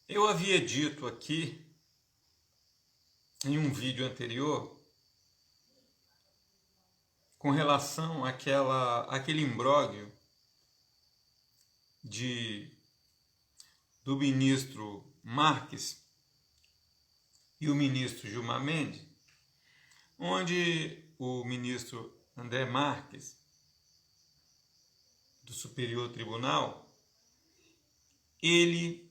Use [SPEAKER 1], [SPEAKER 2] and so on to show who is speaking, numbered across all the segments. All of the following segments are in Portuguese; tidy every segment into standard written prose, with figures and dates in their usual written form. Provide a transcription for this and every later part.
[SPEAKER 1] Eu havia dito aqui, em um vídeo anterior, com relação àquele imbróglio do ministro Marques e o ministro Gilmar Mendes, onde o ministro André Marques, do Superior Tribunal, ele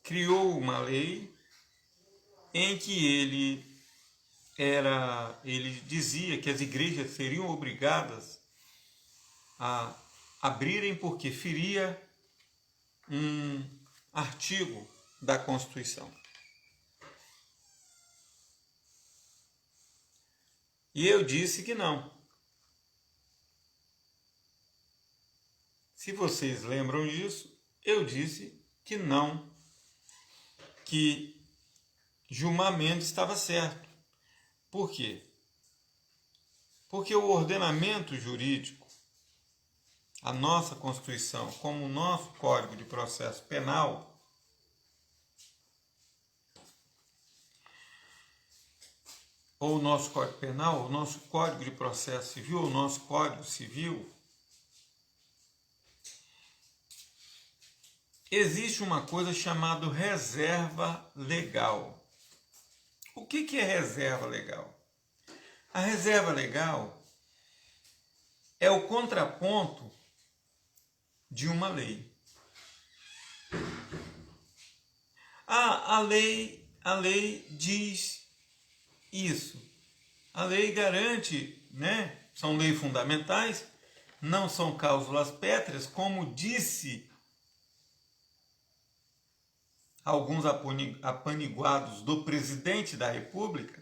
[SPEAKER 1] criou uma lei em que ele dizia que as igrejas seriam obrigadas a abrirem porque feria um artigo da Constituição. E eu disse que não. Se vocês lembram disso, eu disse que não, que Gilmar Mendes estava certo. Por quê? Porque o ordenamento jurídico, a nossa Constituição, como o nosso Código de Processo Penal, ou o nosso Código Penal, o nosso Código de Processo Civil, ou o nosso Código Civil, existe uma coisa chamada reserva legal. O que é reserva legal? A reserva legal é o contraponto de uma lei. A lei diz isso. A lei garante, né? São leis fundamentais, não são cláusulas pétreas, como disse alguns apaniguados do presidente da República.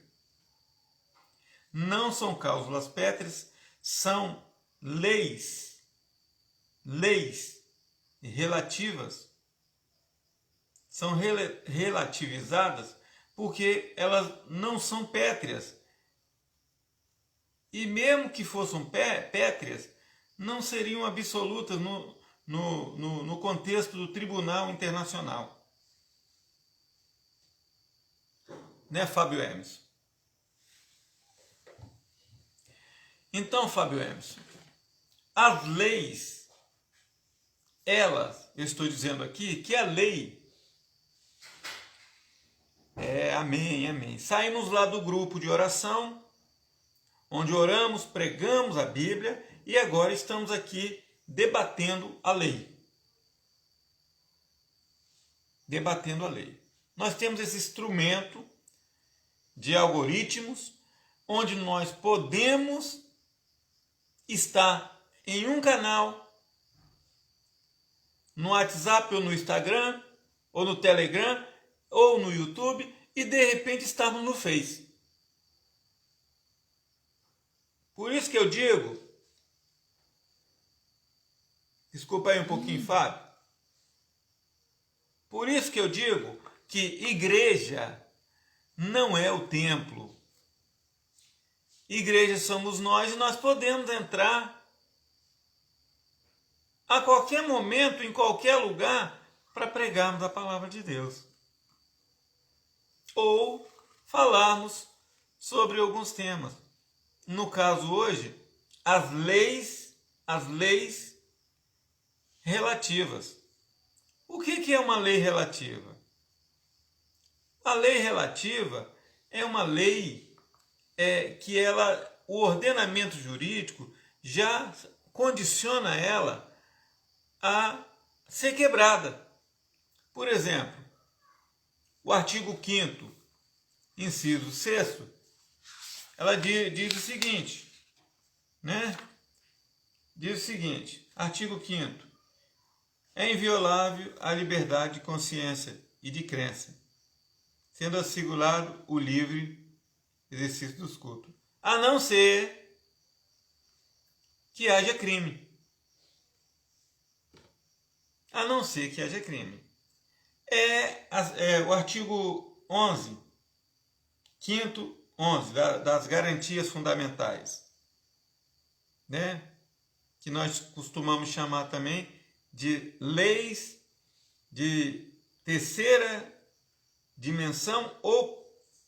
[SPEAKER 1] Não são cláusulas pétreas, são leis relativas, são relativizadas porque elas não são pétreas. E mesmo que fossem pétreas, não seriam absolutas no contexto do Tribunal Internacional. Né, Fábio Emerson? Então, Fábio Emerson, as leis, eu estou dizendo aqui que a lei amém. Saímos lá do grupo de oração, onde oramos, pregamos a Bíblia, e agora estamos aqui debatendo a lei. Debatendo a lei. Nós temos esse instrumento de algoritmos, onde nós podemos estar em um canal, no WhatsApp ou no Instagram, ou no Telegram, ou no YouTube, e de repente estarmos no Face. Por isso que eu digo, desculpa aí um pouquinho, Fábio, por isso que eu digo que igreja não é o templo. Igreja somos nós, e nós podemos entrar a qualquer momento, em qualquer lugar, para pregarmos a palavra de Deus. Ou falarmos sobre alguns temas. No caso hoje, as leis relativas. O que é uma lei relativa? A lei relativa é uma lei que o ordenamento jurídico já condiciona ela a ser quebrada. Por exemplo, o artigo 5º, inciso 6º, ela diz o seguinte, né? Diz o seguinte, artigo 5º, é inviolável a liberdade de consciência e de crença, sendo assegurado o livre exercício dos cultos, a não ser que haja crime. A não ser que haja crime. O artigo 11, 5º, das garantias fundamentais, né? que nós costumamos chamar também de leis de terceira dimensão ou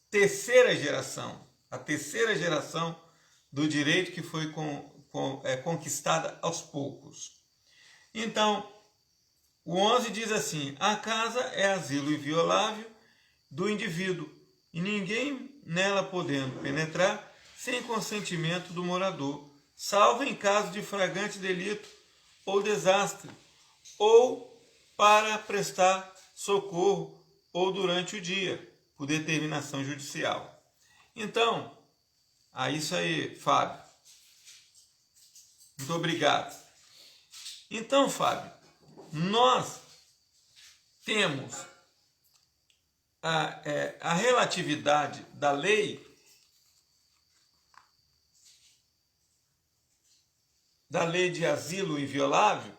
[SPEAKER 1] terceira geração. A terceira geração do direito que foi conquistada aos poucos. Então, o 11 diz assim: a casa é asilo inviolável do indivíduo, e ninguém nela podendo penetrar sem consentimento do morador, salvo em caso de flagrante delito ou desastre, ou para prestar socorro, ou durante o dia, por determinação judicial. Então, isso aí, Fábio. Muito obrigado. Então, Fábio, nós temos a relatividade da lei de asilo inviolável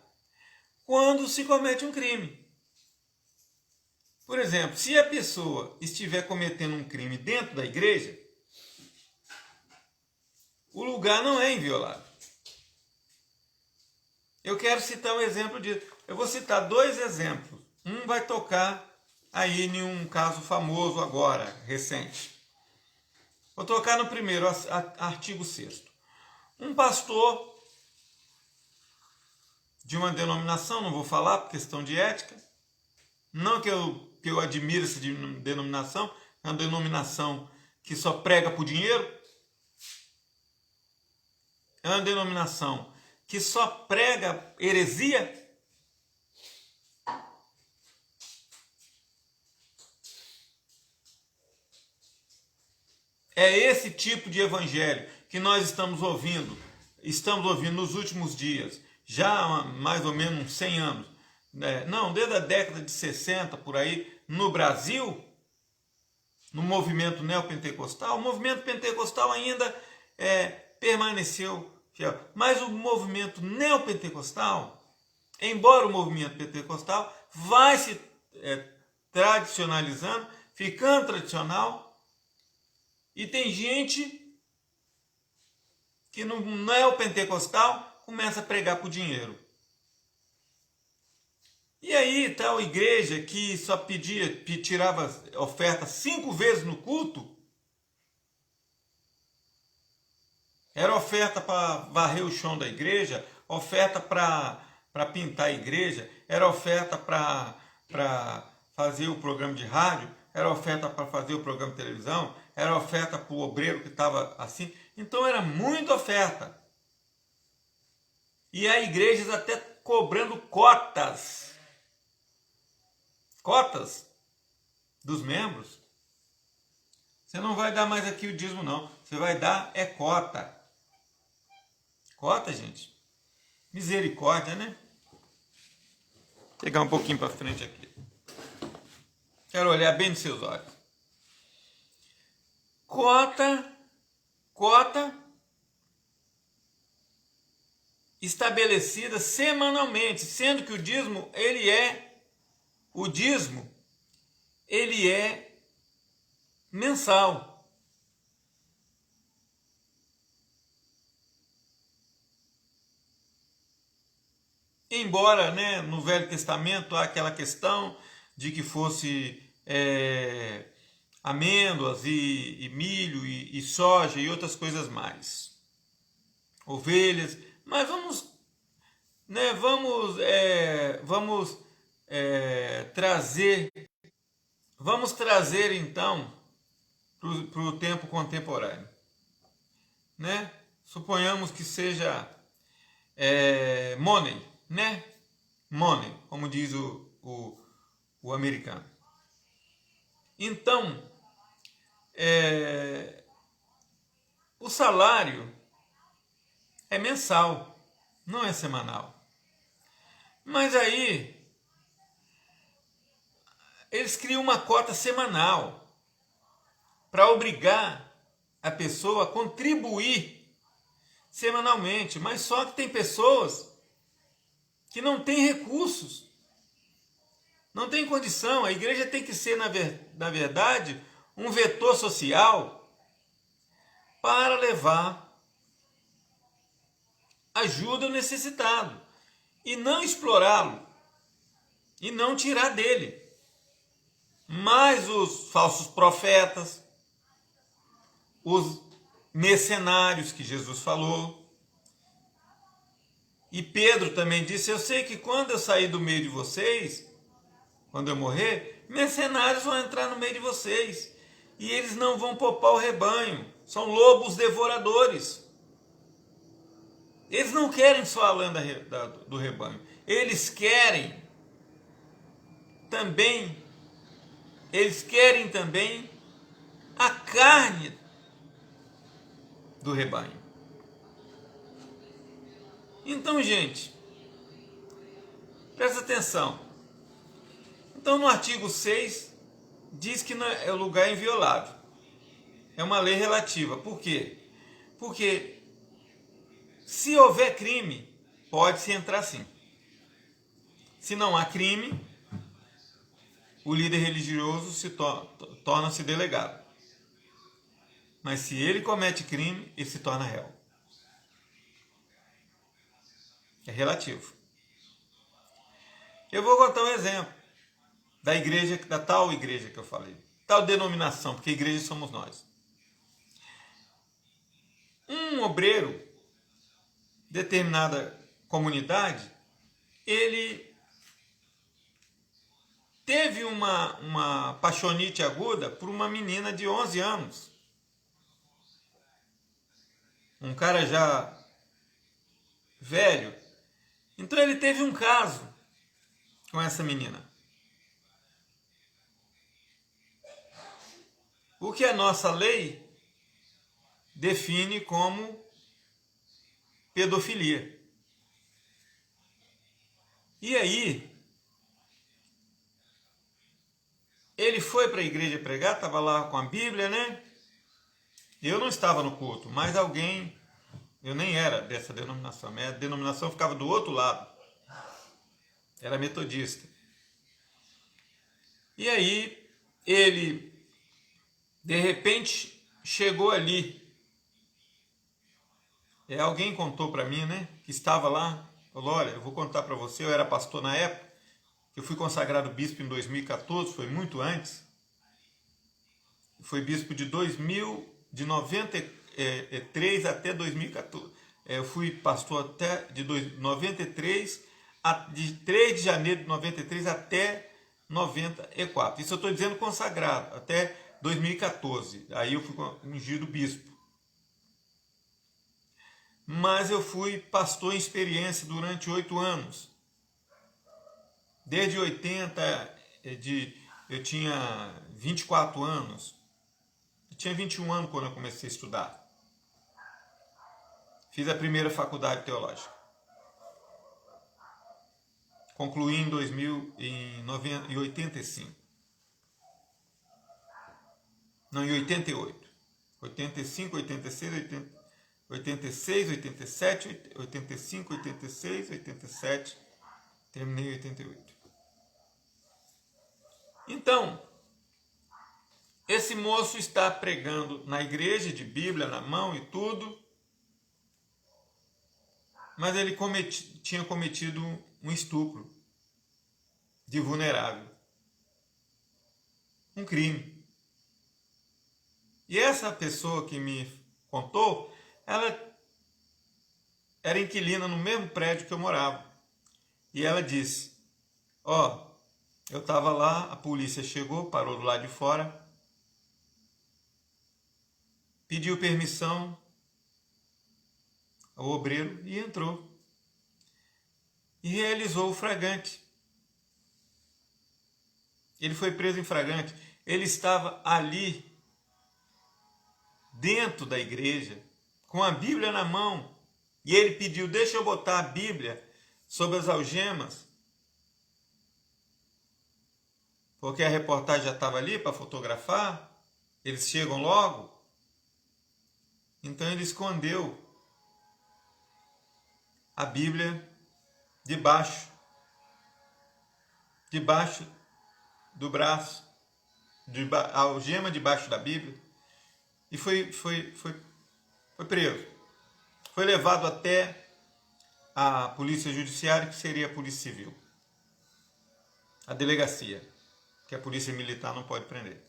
[SPEAKER 1] quando se comete um crime. Por exemplo, se a pessoa estiver cometendo um crime dentro da igreja, o lugar não é inviolável. Eu quero citar um exemplo disso. Eu vou citar 2 exemplos. Um vai tocar aí em um caso famoso agora, recente. Vou tocar no primeiro, artigo 6º. Um pastor de uma denominação, não vou falar por questão de ética, não que eu admire essa denominação, é uma denominação que só prega por dinheiro, é uma denominação que só prega heresia. É esse tipo de evangelho que nós estamos ouvindo nos últimos dias, já há mais ou menos 100 anos, não, desde a década de 60, por aí, no Brasil, no movimento neopentecostal. O movimento pentecostal ainda permaneceu fiel, mas o movimento neopentecostal, embora o movimento pentecostal vai se tradicionalizando, ficando tradicional, e tem gente que não é o pentecostal, começa a pregar por dinheiro. E aí tal igreja que só tirava oferta 5 vezes no culto, era oferta para varrer o chão da igreja, oferta para pintar a igreja, era oferta para fazer o programa de rádio, era oferta para fazer o programa de televisão, era oferta para o obreiro que estava assim. Então era muita oferta. E há igrejas até cobrando cotas dos membros. Você não vai dar mais aqui o dízimo, não. Você vai dar cota. Cota, gente. Misericórdia, né? Vou pegar um pouquinho para frente aqui. Quero olhar bem nos seus olhos. Cota estabelecida semanalmente, sendo que o dízimo ele é mensal. Embora, no Velho Testamento há aquela questão de que fosse amêndoas e milho e soja e outras coisas mais, ovelhas, mas vamos trazer então para o tempo contemporâneo, Suponhamos que seja money, money, como diz o americano. Então, o salário é mensal, não é semanal. Mas aí eles criam uma cota semanal para obrigar a pessoa a contribuir semanalmente. Mas só que tem pessoas que não têm recursos, não tem condição. A igreja tem que ser, na verdade, um vetor social para levar ajuda o necessitado e não explorá-lo e não tirar dele. Mas os falsos profetas, os mercenários que Jesus falou, e Pedro também disse: eu sei que quando eu sair do meio de vocês, quando eu morrer, mercenários vão entrar no meio de vocês e eles não vão poupar o rebanho. São lobos devoradores. Eles não querem só a lã do rebanho. Eles querem também a carne do rebanho. Então, gente, presta atenção. Então, no artigo 6, diz que o lugar é inviolável. É uma lei relativa. Por quê? Porque se houver crime, pode-se entrar sim. Se não há crime, o líder religioso torna-se delegado. Mas se ele comete crime, ele se torna réu. É relativo. Eu vou contar um exemplo da igreja, da tal igreja que eu falei. Tal denominação, porque igreja somos nós. Um obreiro, determinada comunidade, ele teve uma paixonite aguda por uma menina de 11 anos. Um cara já velho. Então ele teve um caso com essa menina. O que a nossa lei define como pedofilia. E aí, ele foi para a igreja pregar, estava lá com a Bíblia, né? Eu não estava no culto, mas alguém, eu nem era dessa denominação, a denominação ficava do outro lado, era metodista. E aí, ele, de repente, chegou ali. Alguém contou para mim, né, que estava lá, falou: olha, eu vou contar para você, eu era pastor na época, eu fui consagrado bispo em 2014, foi muito antes, foi bispo de 93 até 2014, eu fui pastor até de 93, de 3 de janeiro de 93 até 94, isso eu estou dizendo consagrado, até 2014, aí eu fui ungido bispo. Mas eu fui pastor em experiência durante 8 anos. Desde 80, eu tinha 24 anos. Eu tinha 21 anos quando eu comecei a estudar. Fiz a primeira faculdade teológica. Concluí em 85. Não, em 88. 85, 86, 86, 87, 85, 86, 87, terminei em 88. Então, esse moço está pregando na igreja, de Bíblia na mão e tudo, mas ele tinha cometido um estupro de vulnerável, um crime. E essa pessoa que me contou, ela era inquilina no mesmo prédio que eu morava. E ela disse: ó, eu estava lá, a polícia chegou, parou do lado de fora, pediu permissão ao obreiro e entrou. E realizou o flagrante. Ele foi preso em flagrante. Ele estava ali, dentro da igreja, com a Bíblia na mão. E ele pediu: deixa eu botar a Bíblia sobre as algemas. Porque a reportagem já estava ali para fotografar. Eles chegam logo. Então ele escondeu a Bíblia debaixo do braço, a algema debaixo da Bíblia, e foi preso. Foi levado até a polícia judiciária, que seria a polícia civil. A delegacia, que a polícia militar não pode prender.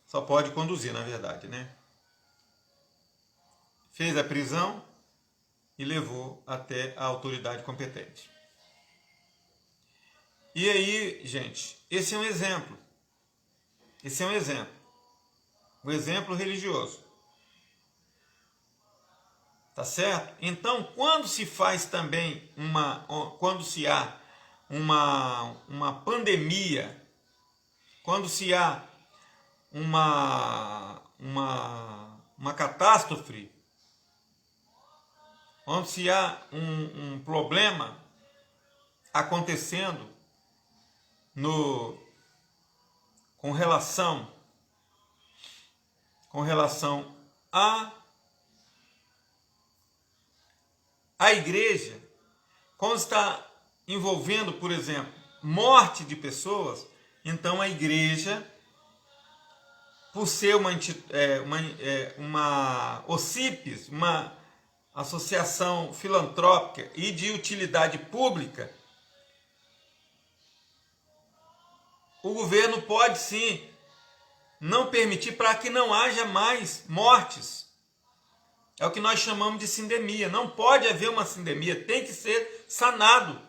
[SPEAKER 1] Só pode conduzir, na verdade, né? Fez a prisão e levou até a autoridade competente. E aí, gente, esse é um exemplo. Esse é um exemplo. Um exemplo religioso. Tá certo? Então, quando se faz também quando se há uma pandemia, quando se há uma catástrofe, quando se há um problema acontecendo com relação à igreja, quando está envolvendo, por exemplo, morte de pessoas, então a igreja, por ser uma OCIPES, uma associação filantrópica e de utilidade pública, o governo pode sim não permitir para que não haja mais mortes. É o que nós chamamos de sindemia. Não pode haver uma sindemia, tem que ser sanado.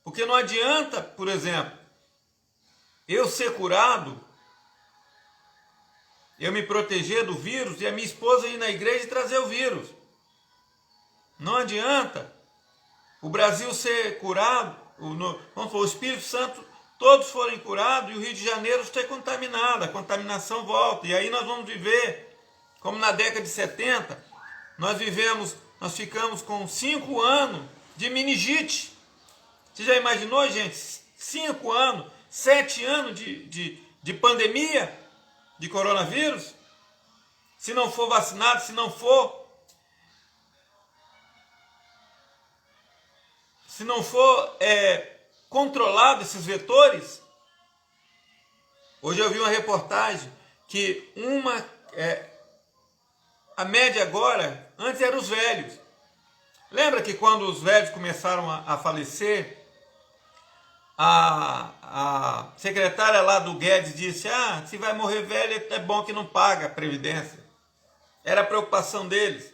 [SPEAKER 1] Porque não adianta, por exemplo, eu ser curado, eu me proteger do vírus e a minha esposa ir na igreja e trazer o vírus. Não adianta o Brasil ser curado, o Espírito Santo, todos forem curados e o Rio de Janeiro esteja contaminado, a contaminação volta. E aí nós vamos viver, como na década de 70, nós ficamos com 5 anos de meningite. Você já imaginou, gente? 5 anos, 7 anos de pandemia de coronavírus? Se não for vacinado, se não for controlado esses vetores. Hoje eu vi uma reportagem que a média agora, antes eram os velhos. Lembra que quando os velhos começaram a falecer, a secretária lá do Guedes disse: se vai morrer velho é bom que não paga a previdência. Era a preocupação deles.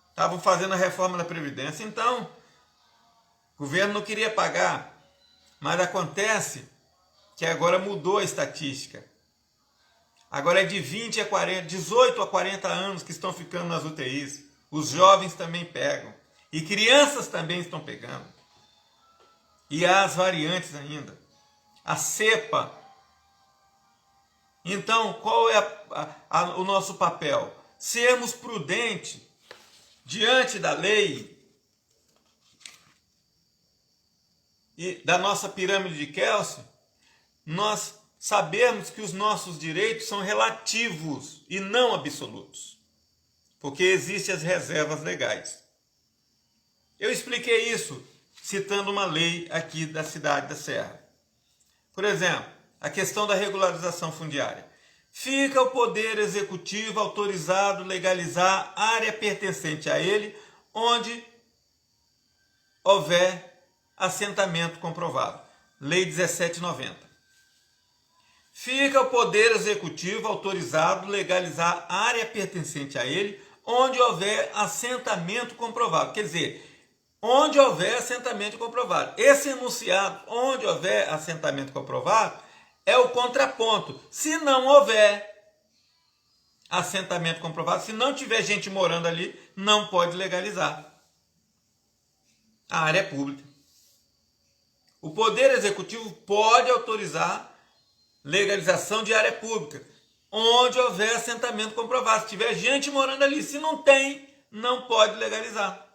[SPEAKER 1] Estavam fazendo a reforma da previdência. Então, o governo não queria pagar. Mas acontece que agora mudou a estatística. Agora é de 18 a 40 anos que estão ficando nas UTIs. Os jovens também pegam. E crianças também estão pegando. E há as variantes ainda. A cepa. Então, qual é o nosso papel? Sermos prudentes diante da lei e da nossa pirâmide de Kelsen. Nós sabemos que os nossos direitos são relativos e não absolutos, porque existem as reservas legais. Eu expliquei isso citando uma lei aqui da cidade da Serra. Por exemplo, a questão da regularização fundiária. Fica o Poder Executivo autorizado a legalizar área pertencente a ele, onde houver assentamento comprovado. Lei 1790. Fica o Poder Executivo autorizado a legalizar área pertencente a ele, onde houver assentamento comprovado. Quer dizer, onde houver assentamento comprovado. Esse enunciado, onde houver assentamento comprovado, é o contraponto. Se não houver assentamento comprovado, se não tiver gente morando ali, não pode legalizar. A área é pública. O Poder Executivo pode autorizar legalização de área pública, onde houver assentamento comprovado. Se tiver gente morando ali, se não tem, não pode legalizar.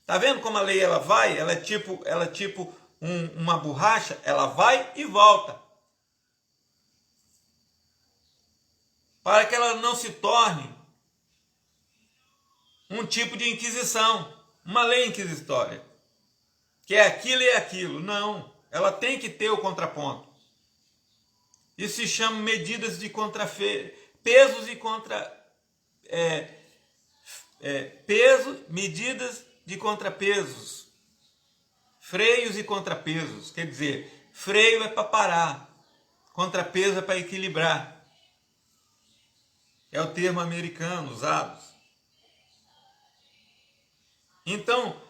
[SPEAKER 1] Tá vendo como a lei ela vai? Ela é tipo uma borracha, ela vai e volta. Para que ela não se torne um tipo de inquisição, uma lei inquisitória, que é aquilo e aquilo. Não, ela tem que ter o contraponto. Isso se chama medidas de pesos e peso, medidas de contrapesos, freios e contrapesos. Quer dizer, freio é para parar, contrapeso é para equilibrar. É o termo americano usado. Então,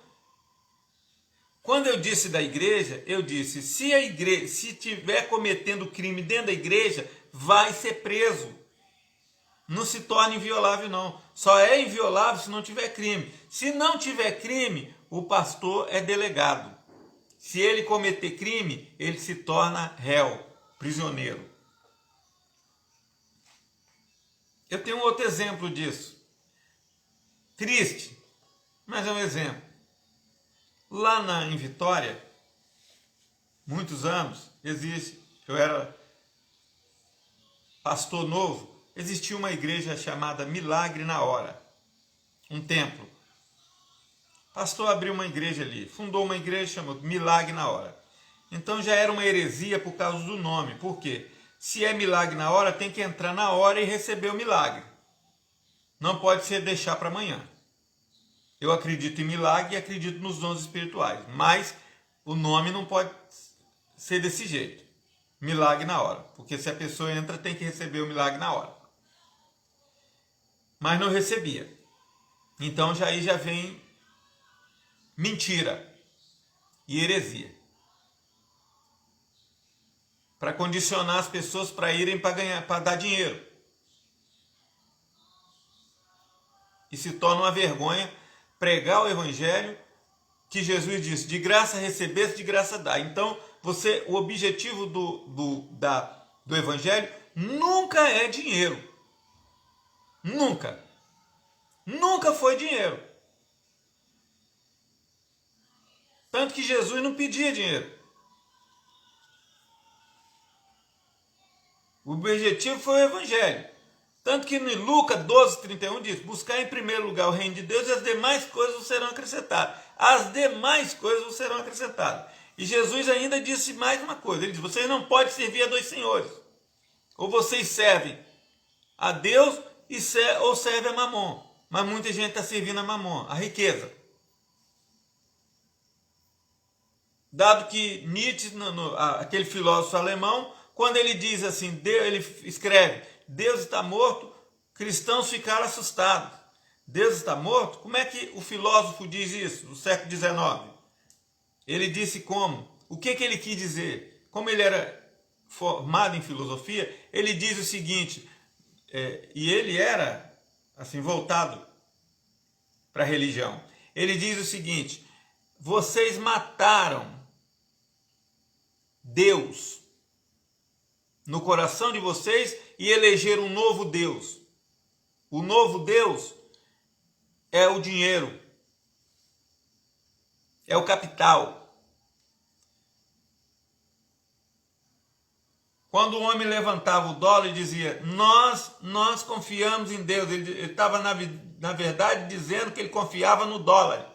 [SPEAKER 1] quando eu disse da igreja, eu disse, se a igreja, se estiver cometendo crime dentro da igreja, vai ser preso. Não se torna inviolável, não. Só é inviolável se não tiver crime. Se não tiver crime, o pastor é delegado. Se ele cometer crime, ele se torna réu, prisioneiro. Eu tenho um outro exemplo disso. Triste, mas é um exemplo. Lá em Vitória, muitos anos, eu era pastor novo, existia uma igreja chamada Milagre na Hora, um templo. O pastor abriu uma igreja ali, fundou uma igreja chamada Milagre na Hora. Então já era uma heresia por causa do nome. Por quê? Se é milagre na hora, tem que entrar na hora e receber o milagre. Não pode ser deixar para amanhã. Eu acredito em milagre e acredito nos dons espirituais, mas o nome não pode ser desse jeito. Milagre na hora, porque se a pessoa entra, tem que receber o milagre na hora. Mas não recebia. Então aí já vem mentira e heresia. Para condicionar as pessoas para irem para dar dinheiro. E se torna uma vergonha pregar o evangelho que Jesus disse, de graça recebeste, de graça dá. Então, o objetivo do evangelho nunca é dinheiro. Nunca. Nunca foi dinheiro. Tanto que Jesus não pedia dinheiro. O objetivo foi o evangelho. Tanto que em Lucas 12:31 diz, buscar em primeiro lugar o reino de Deus e as demais coisas vos serão acrescentadas. As demais coisas vos serão acrescentadas. E Jesus ainda disse mais uma coisa, ele diz, vocês não podem servir a dois senhores. Ou vocês servem a Deus ou servem a Mamon. Mas muita gente está servindo a Mamon, a riqueza. Dado que Nietzsche, aquele filósofo alemão, quando ele diz assim, ele escreve, Deus está morto, cristãos ficaram assustados. Deus está morto? Como é que o filósofo diz isso no século XIX? Ele disse como? O que ele quis dizer? Como ele era formado em filosofia, ele diz o seguinte, e ele era assim voltado para a religião. Ele diz o seguinte, vocês mataram Deus no coração de vocês e elegeram um novo Deus. O novo Deus é o dinheiro, é o capital. Quando o homem levantava o dólar e dizia, nós confiamos em Deus, ele estava na verdade dizendo que ele confiava no dólar.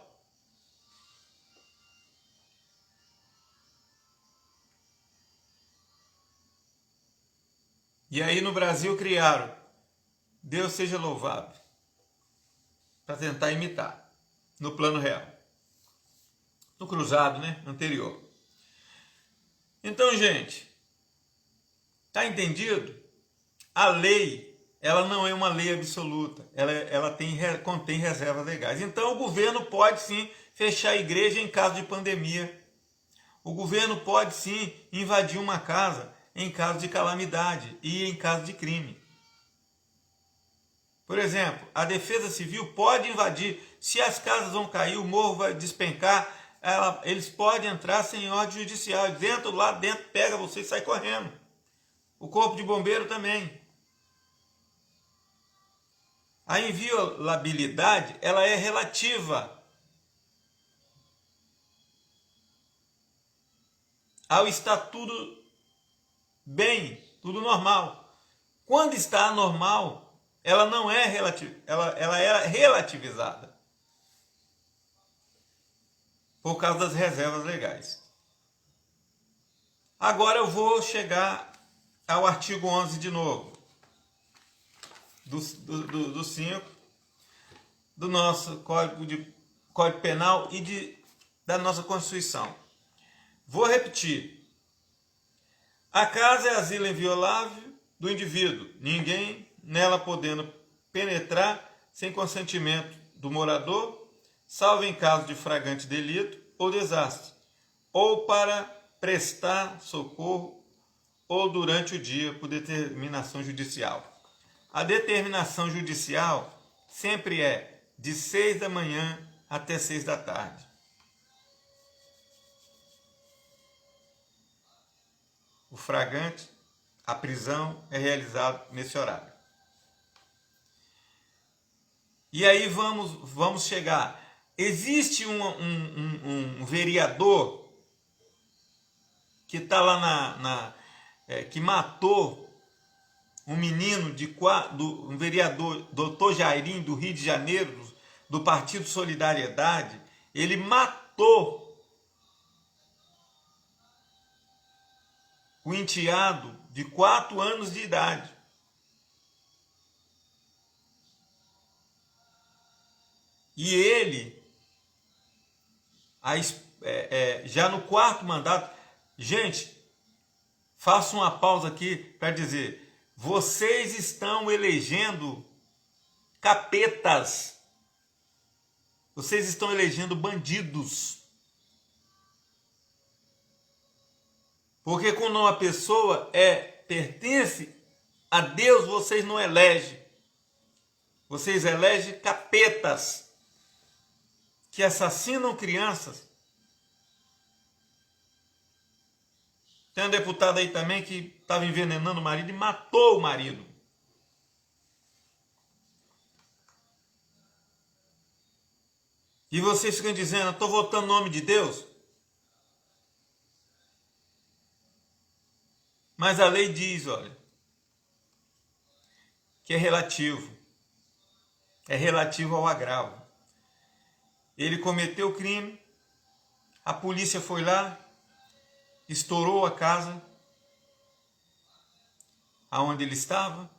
[SPEAKER 1] E aí no Brasil criaram, Deus seja louvado, para tentar imitar, no plano real. No cruzado, né, anterior. Então, gente, tá entendido? A lei, ela não é uma lei absoluta, ela contém reservas legais. Então o governo pode sim fechar a igreja em caso de pandemia. O governo pode sim invadir uma casa em caso de calamidade e em caso de crime. Por exemplo, a Defesa Civil pode invadir, se as casas vão cair, o morro vai despencar, eles podem entrar sem ordem judicial, dentro lá dentro, pega você e sai correndo. O Corpo de Bombeiro também. A inviolabilidade, ela é relativa ao estar tudo bem, tudo normal. Quando está anormal, ela não é ela é relativizada por causa das reservas legais. Agora eu vou chegar ao artigo 11 de novo, do 5. do nosso Código Penal e da nossa Constituição. Vou repetir. A casa é asilo inviolável do indivíduo, ninguém nela podendo penetrar sem consentimento do morador, salvo em caso de flagrante delito ou desastre, ou para prestar socorro ou durante o dia por determinação judicial. A determinação judicial sempre é de 6 da manhã até 6 da tarde. O flagrante, a prisão é realizada nesse horário. E aí vamos chegar. Existe um vereador que está lá que matou um menino um vereador, doutor Jairinho, do Rio de Janeiro, do Partido Solidariedade. Ele matou o enteado de 4 anos de idade. E ele, já no 4º mandato, gente, faço uma pausa aqui para dizer, vocês estão elegendo capetas, vocês estão elegendo bandidos. Porque quando uma pessoa pertence a Deus, vocês não elegem. Vocês elegem capetas que assassinam crianças. Tem um deputado aí também que estava envenenando o marido e matou o marido. E vocês ficam dizendo, eu estou votando no nome de Deus. Mas a lei diz, olha, que é relativo ao agravo. Ele cometeu o crime, a polícia foi lá, estourou a casa aonde ele estava,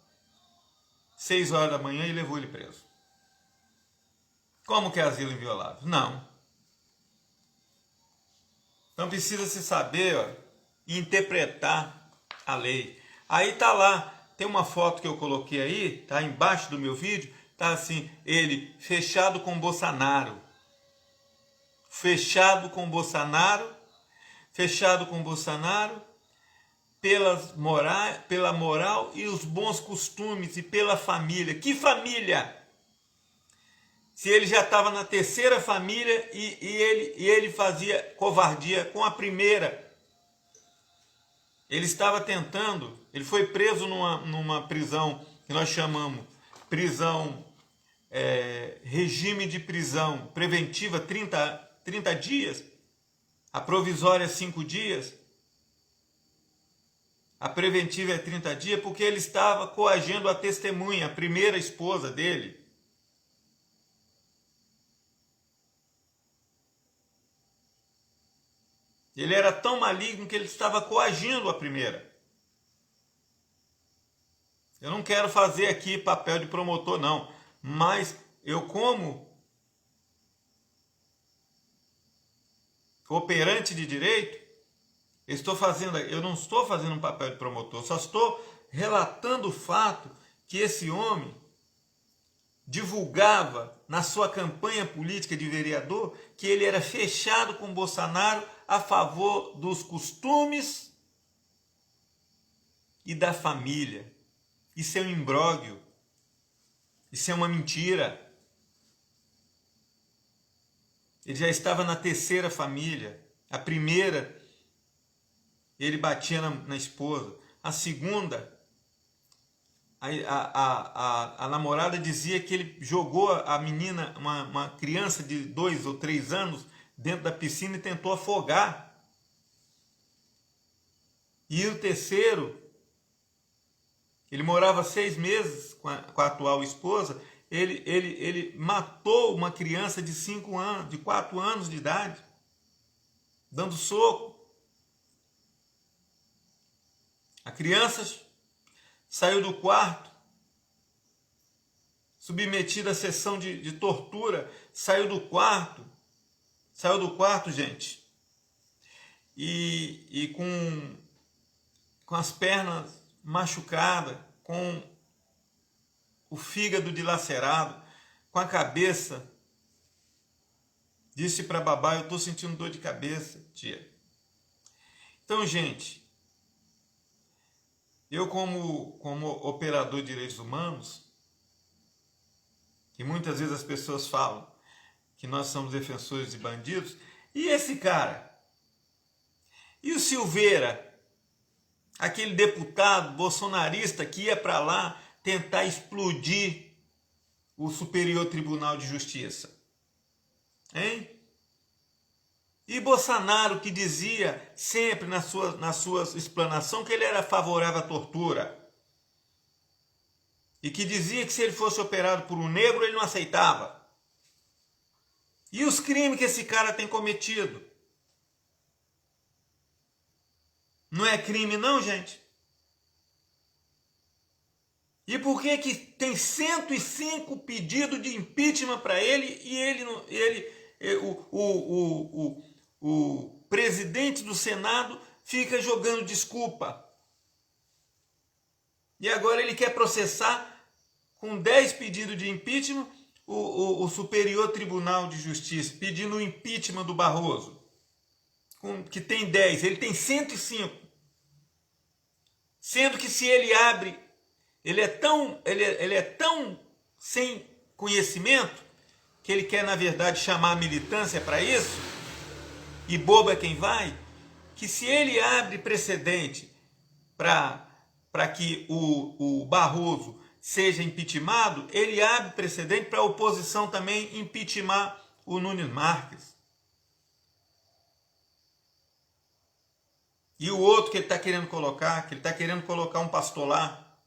[SPEAKER 1] 6 horas da manhã e levou ele preso. Como que é asilo inviolável? Não. Então precisa se saber, ó, interpretar a lei. Aí tá lá, tem uma foto que eu coloquei aí, tá embaixo do meu vídeo, tá assim, ele fechado com Bolsonaro. Fechado com Bolsonaro pela moral e os bons costumes e pela família. Que família? Se ele já estava na 3ª família e ele fazia covardia com a primeira. Ele estava tentando, ele foi preso numa prisão que nós chamamos prisão, regime de prisão preventiva 30 dias, a provisória 5 dias, a preventiva é 30 dias, porque ele estava coagindo a testemunha, a primeira esposa dele. Ele era tão maligno que ele estava coagindo a primeira. Eu não quero fazer aqui papel de promotor, não. Mas eu, como operante de direito, eu não estou fazendo um papel de promotor, só estou relatando o fato que esse homem divulgava na sua campanha política de vereador que ele era fechado com Bolsonaro a favor dos costumes e da família. Isso é um imbróglio. Isso é uma mentira. Ele já estava na 3ª família. A primeira, ele batia na esposa. A segunda, a namorada dizia que ele jogou a menina, uma criança de 2 ou 3 anos, dentro da piscina e tentou afogar. E o terceiro, ele morava 6 meses com a atual esposa, ele matou uma criança de 5 anos, de 4 anos de idade, dando soco. A criança saiu do quarto, submetido à sessão de tortura, saiu do quarto, gente, e com as pernas machucadas, com o fígado dilacerado, com a cabeça. Disse para a babá: eu estou sentindo dor de cabeça, tia. Então, gente, eu como operador de direitos humanos, que muitas vezes as pessoas falam que nós somos defensores de bandidos, e esse cara? E o Silveira, aquele deputado bolsonarista que ia para lá tentar explodir o Superior Tribunal de Justiça? Hein? E Bolsonaro, que dizia sempre na sua explanação que ele era favorável à tortura. E que dizia que se ele fosse operado por um negro, ele não aceitava. E os crimes que esse cara tem cometido? Não é crime não, gente? E por que tem 105 pedidos de impeachment para ele e o presidente do Senado fica jogando desculpa? E agora ele quer processar com 10 pedidos de impeachment o Superior Tribunal de Justiça, pedindo o impeachment do Barroso, que tem 10, ele tem 105. Sendo que se ele abre, ele é tão sem conhecimento que ele quer, na verdade, chamar a militância para isso, e bobo é quem vai, que se ele abre precedente para que o Barroso seja impeachmentado, ele abre precedente para a oposição também impeachmentar o Nunes Marques. E o outro que ele está querendo colocar um pastor lá.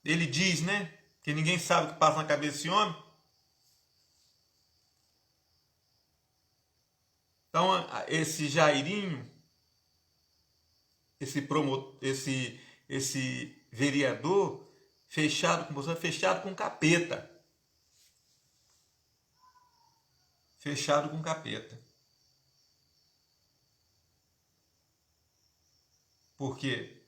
[SPEAKER 1] Ele diz, né, que ninguém sabe o que passa na cabeça desse homem. Então, esse Jairinho, esse vereador, fechado com Bolsonaro, fechado com capeta. Fechado com capeta. Por quê?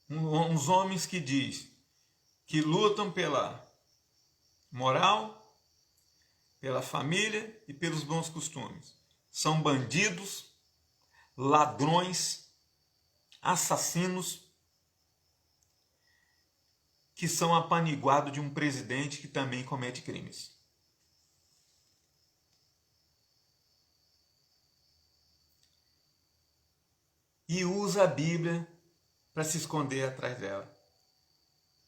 [SPEAKER 1] Uns homens que lutam pela moral, pela família e pelos bons costumes. São bandidos, ladrões, assassinos, que são apaniguados de um presidente que também comete crimes. E usa a Bíblia para se esconder atrás dela.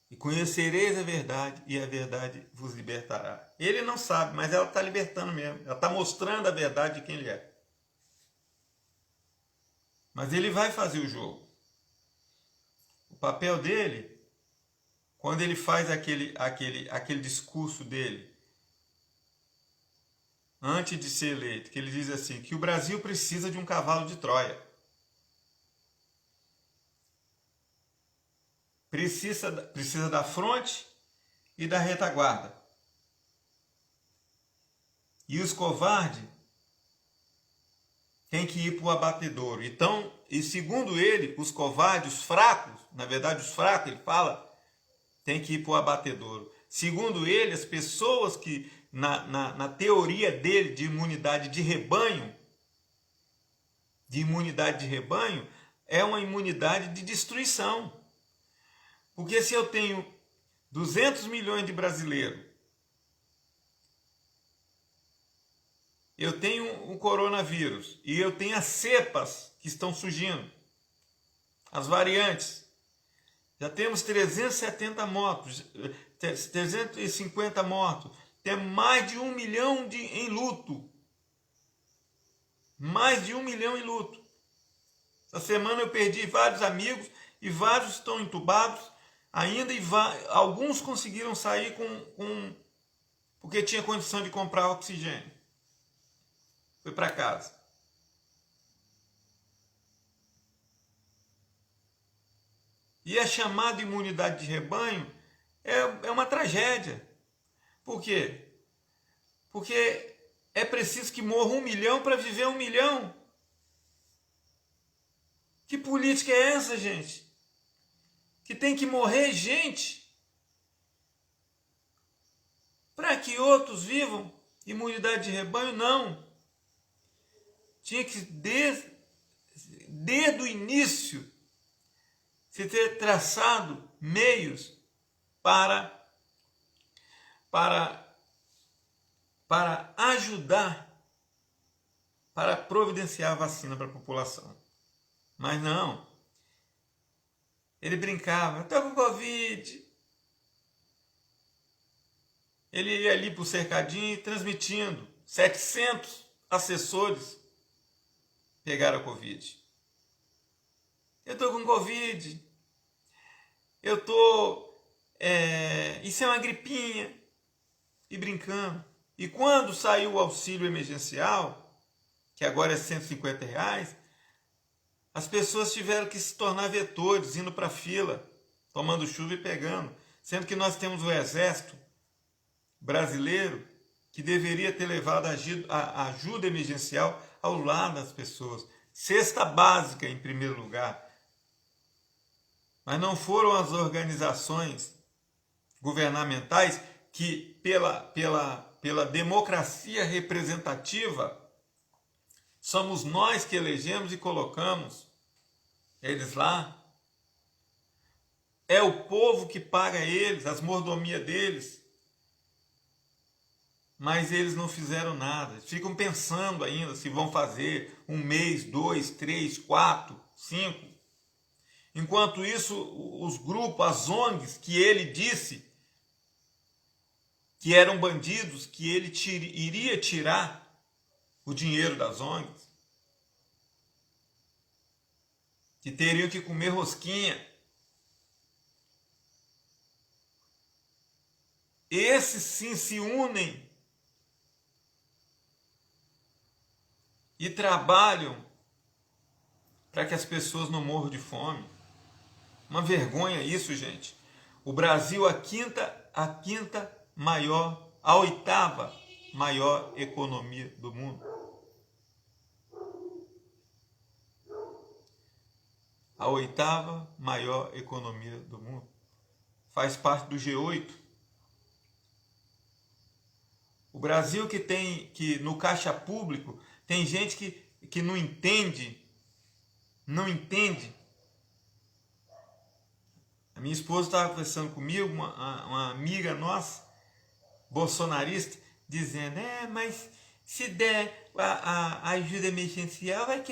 [SPEAKER 1] E conhecereis a verdade, e a verdade vos libertará. Ele não sabe, mas ela está libertando mesmo. Ela está mostrando a verdade de quem ele é. Mas ele vai fazer o jogo. O papel dele, quando ele faz aquele discurso dele, antes de ser eleito, que ele diz assim, que o Brasil precisa de um cavalo de Troia. Precisa da fronte e da retaguarda. E os covardes têm que ir para o abatedouro. Então, e segundo ele, os covardes, os fracos, na verdade os fracos, ele fala, tem que ir para o abatedouro. Segundo ele, as pessoas que, na teoria dele de imunidade de rebanho, é uma imunidade de destruição. Porque se eu tenho 200 milhões de brasileiros, eu tenho um coronavírus e eu tenho as cepas que estão surgindo, as variantes. Já temos 370 mortos, 350 mortos. Temos mais de 1 milhão em luto. Mais de 1 milhão em luto. Essa semana eu perdi vários amigos e vários estão entubados. Ainda alguns conseguiram sair porque tinha condição de comprar oxigênio. Foi para casa. E a chamada imunidade de rebanho é tragédia. Por quê? Porque é preciso que morra 1 milhão para viver 1 milhão. Que política é essa, gente? Que tem que morrer gente para que outros vivam? Imunidade de rebanho, não. Tinha que, desde o início, se ter traçado meios para ajudar, para providenciar a vacina para a população. Mas não. Ele brincava, estou com Covid. Ele ia ali para o cercadinho transmitindo. 700 assessores pegaram a Covid. Eu estou com Covid. Eu estou... isso é uma gripinha. E brincando. E quando saiu o auxílio emergencial, que agora é R$150, as pessoas tiveram que se tornar vetores, indo para a fila, tomando chuva e pegando. Sendo que nós temos o exército brasileiro que deveria ter levado a ajuda emergencial ao lado das pessoas. Cesta básica em primeiro lugar. Mas não foram as organizações governamentais que, pela democracia representativa, somos nós que elegemos e colocamos eles lá. É o povo que paga eles, as mordomias deles. Mas eles não fizeram nada. Eles ficam pensando ainda se vão fazer 1 mês, 2, 3, 4, 5. Enquanto isso, os grupos, as ONGs que ele disse que eram bandidos, que ele iria tirar o dinheiro das ONGs, que teriam que comer rosquinha. Esses sim se unem e trabalham para que as pessoas não morram de fome. Uma vergonha isso, gente. O Brasil, a oitava maior economia do mundo. A oitava maior economia do mundo. Faz parte do G8. O Brasil que no caixa público tem gente que não entende. A minha esposa estava conversando comigo, uma amiga nossa, bolsonarista, dizendo, mas se der a ajuda emergencial, vai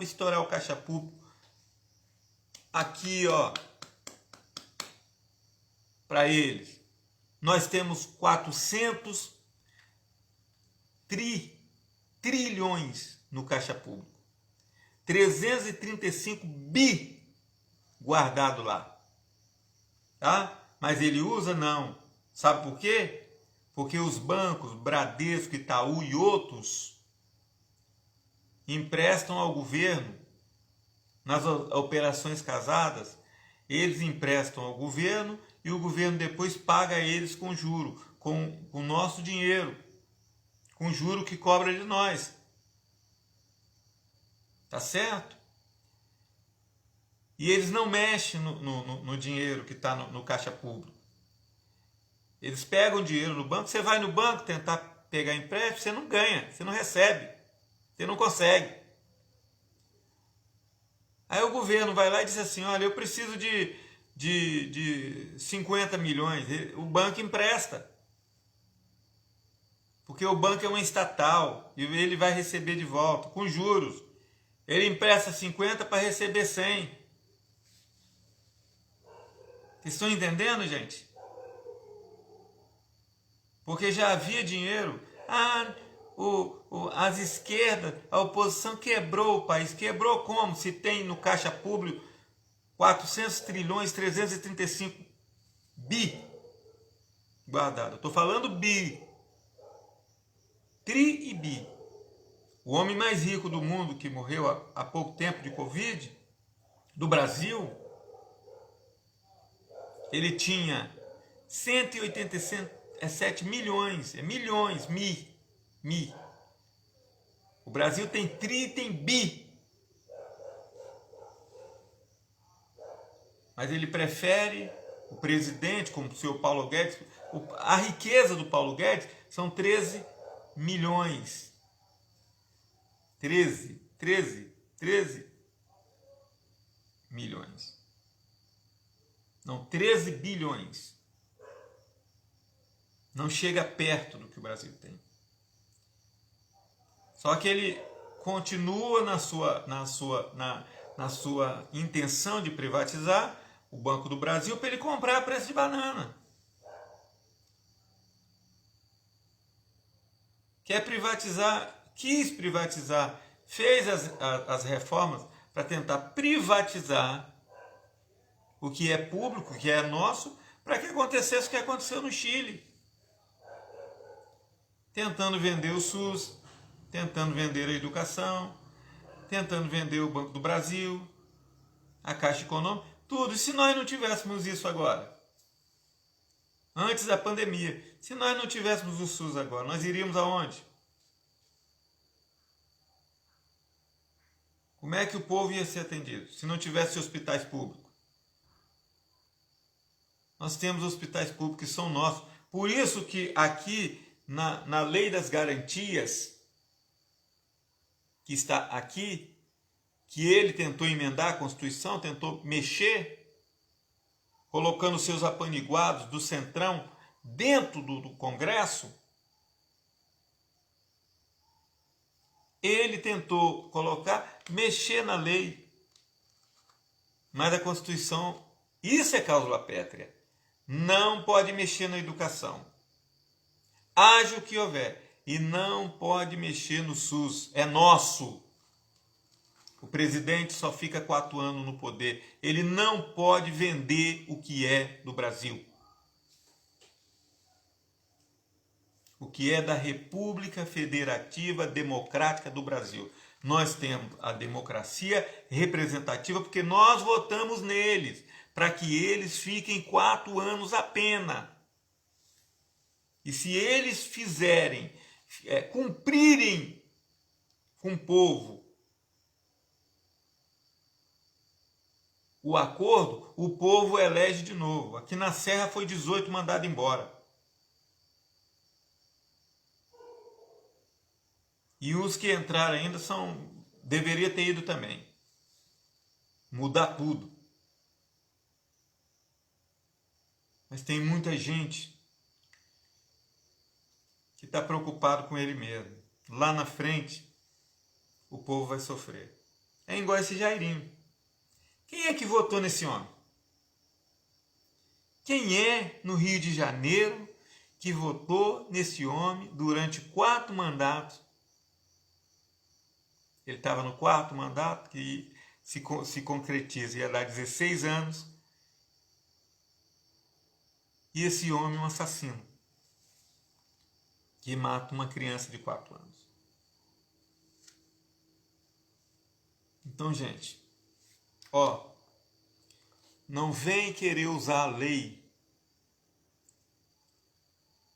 [SPEAKER 1] estourar o caixa público. Aqui, ó, para eles, nós temos 400 trilhões no caixa público. 335 bi guardado lá. Tá? Mas ele usa? Não. Sabe por quê? Porque os bancos, Bradesco, Itaú e outros emprestam ao governo nas operações casadas. Eles emprestam ao governo e o governo depois paga eles com juro, com o nosso dinheiro, com juro que cobra de nós. Tá certo? E eles não mexem no dinheiro que está no caixa público. Eles pegam o dinheiro no banco, você vai no banco tentar pegar empréstimo, você não ganha, você não recebe, você não consegue. Aí o governo vai lá e diz assim, olha, eu preciso de 50 milhões, o banco empresta. Porque o banco é uma estatal e ele vai receber de volta, com juros. Ele empresta 50 para receber 100. Vocês estão entendendo, gente? Porque já havia dinheiro. As esquerdas, a oposição quebrou o país. Quebrou como? Se tem no caixa público 400 trilhões, 335 bi guardado. Estou falando bi. Tri e bi. O homem mais rico do mundo, que morreu há pouco tempo de Covid, do Brasil, ele tinha 187 milhões, mi. O Brasil tem tri e tem bi. Mas ele prefere, o presidente, como o senhor Paulo Guedes, a riqueza do Paulo Guedes são 13 milhões. 13 milhões. Não, 13 bilhões. Não chega perto do que o Brasil tem. Só que ele continua na sua intenção de privatizar o Banco do Brasil para ele comprar a preço de banana. Quer privatizar, quis privatizar, fez as reformas para tentar privatizar o que é público, o que é nosso, para que acontecesse o que aconteceu no Chile. Tentando vender o SUS, tentando vender a educação, tentando vender o Banco do Brasil, a Caixa Econômica, tudo. E se nós não tivéssemos isso agora? Antes da pandemia, se nós não tivéssemos o SUS agora, nós iríamos aonde? Como é que o povo ia ser atendido se não tivesse hospitais públicos? Nós temos hospitais públicos que são nossos. Por isso que aqui, na Lei das Garantias, que está aqui, que ele tentou emendar a Constituição, tentou mexer, colocando seus apaniguados do Centrão dentro do Congresso, ele tentou mexer na lei, mas a Constituição, isso é cláusula pétrea, não pode mexer na educação. Haja o que houver, e não pode mexer no SUS, é nosso. O presidente só fica 4 anos no poder, ele não pode vender o que é do Brasil. O que é da República Federativa Democrática do Brasil. Nós temos a democracia representativa porque nós votamos neles, para que eles fiquem 4 anos apenas. E se eles cumprirem com o povo o acordo, o povo elege de novo. Aqui na Serra foi 18 mandado embora. E os que entraram ainda deveria ter ido também. Mudar tudo. Mas tem muita gente que está preocupado com ele mesmo. Lá na frente, o povo vai sofrer. É igual esse Jairinho. Quem é que votou nesse homem? Quem é no Rio de Janeiro que votou nesse homem durante 4 mandatos? Ele estava no 4º mandato, que se concretiza, ia dar 16 anos. E esse homem é um assassino, que mata uma criança de 4 anos. Então, gente, não vem querer usar a lei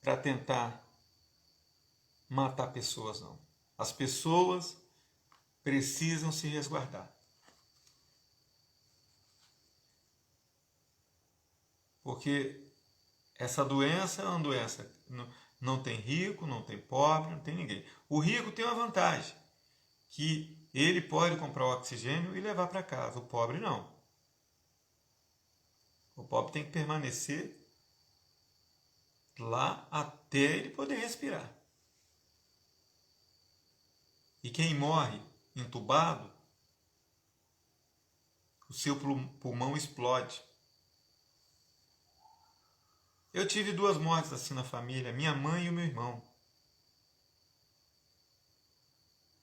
[SPEAKER 1] para tentar matar pessoas, não. As pessoas precisam se resguardar. Porque essa doença é uma doença, não tem rico, não tem pobre, não tem ninguém. O rico tem uma vantagem, que ele pode comprar o oxigênio e levar para casa, o pobre não. O pobre tem que permanecer lá até ele poder respirar. E quem morre entubado, o seu pulmão explode. Eu tive 2 mortes assim na família, minha mãe e o meu irmão.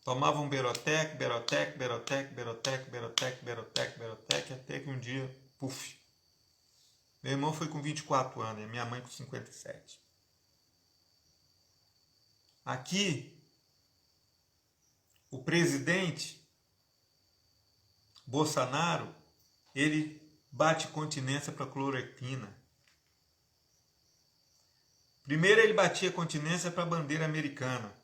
[SPEAKER 1] Tomavam Berotec, até que um dia, puf. Meu irmão foi com 24 anos, e minha mãe com 57. Aqui, o presidente Bolsonaro, ele bate continência para cloroquina. Primeiro ele batia continência para a bandeira americana.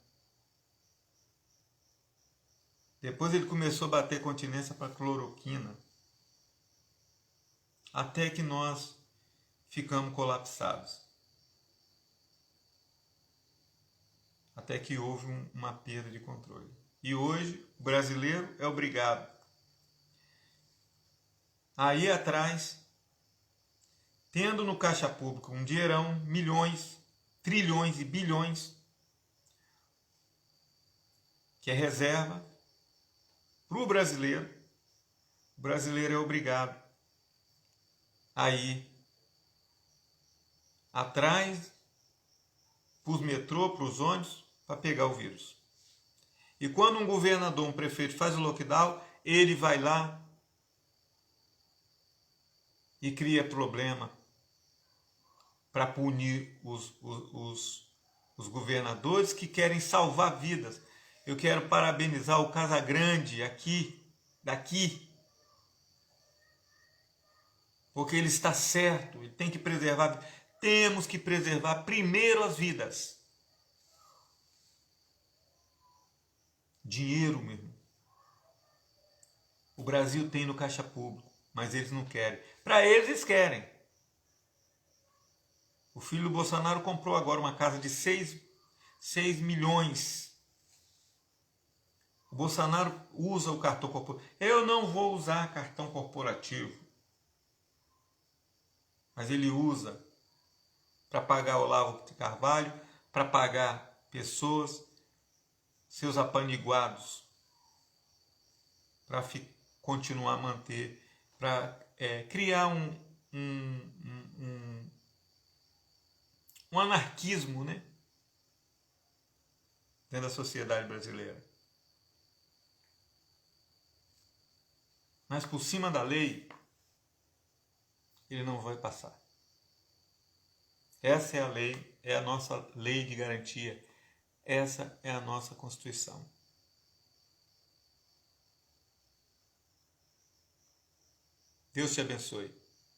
[SPEAKER 1] Depois ele começou a bater continência para a cloroquina. Até que nós ficamos colapsados. Até que houve uma perda de controle. E hoje o brasileiro é obrigado a ir atrás, tendo no caixa público um dinheirão, milhões, trilhões e bilhões, que é reserva para o brasileiro é obrigado a ir atrás para os metrô, para os ônibus, para pegar o vírus. E quando um governador, um prefeito faz o lockdown, ele vai lá e cria problema para punir os governadores que querem salvar vidas. Eu quero parabenizar o Casagrande daqui, porque ele está certo, ele tem que preservar. Temos que preservar primeiro as vidas. Dinheiro mesmo. O Brasil tem no caixa público, mas eles não querem. Para eles querem. O filho do Bolsonaro comprou agora uma casa de 6 milhões. O Bolsonaro usa o cartão corporativo. Eu não vou usar cartão corporativo. Mas ele usa para pagar o Olavo de Carvalho, para pagar pessoas, seus apaniguados, para continuar a manter, para criar um anarquismo, né? Dentro da sociedade brasileira. Mas por cima da lei, ele não vai passar. Essa é a lei, é a nossa lei de garantia. Essa é a nossa Constituição. Deus te abençoe.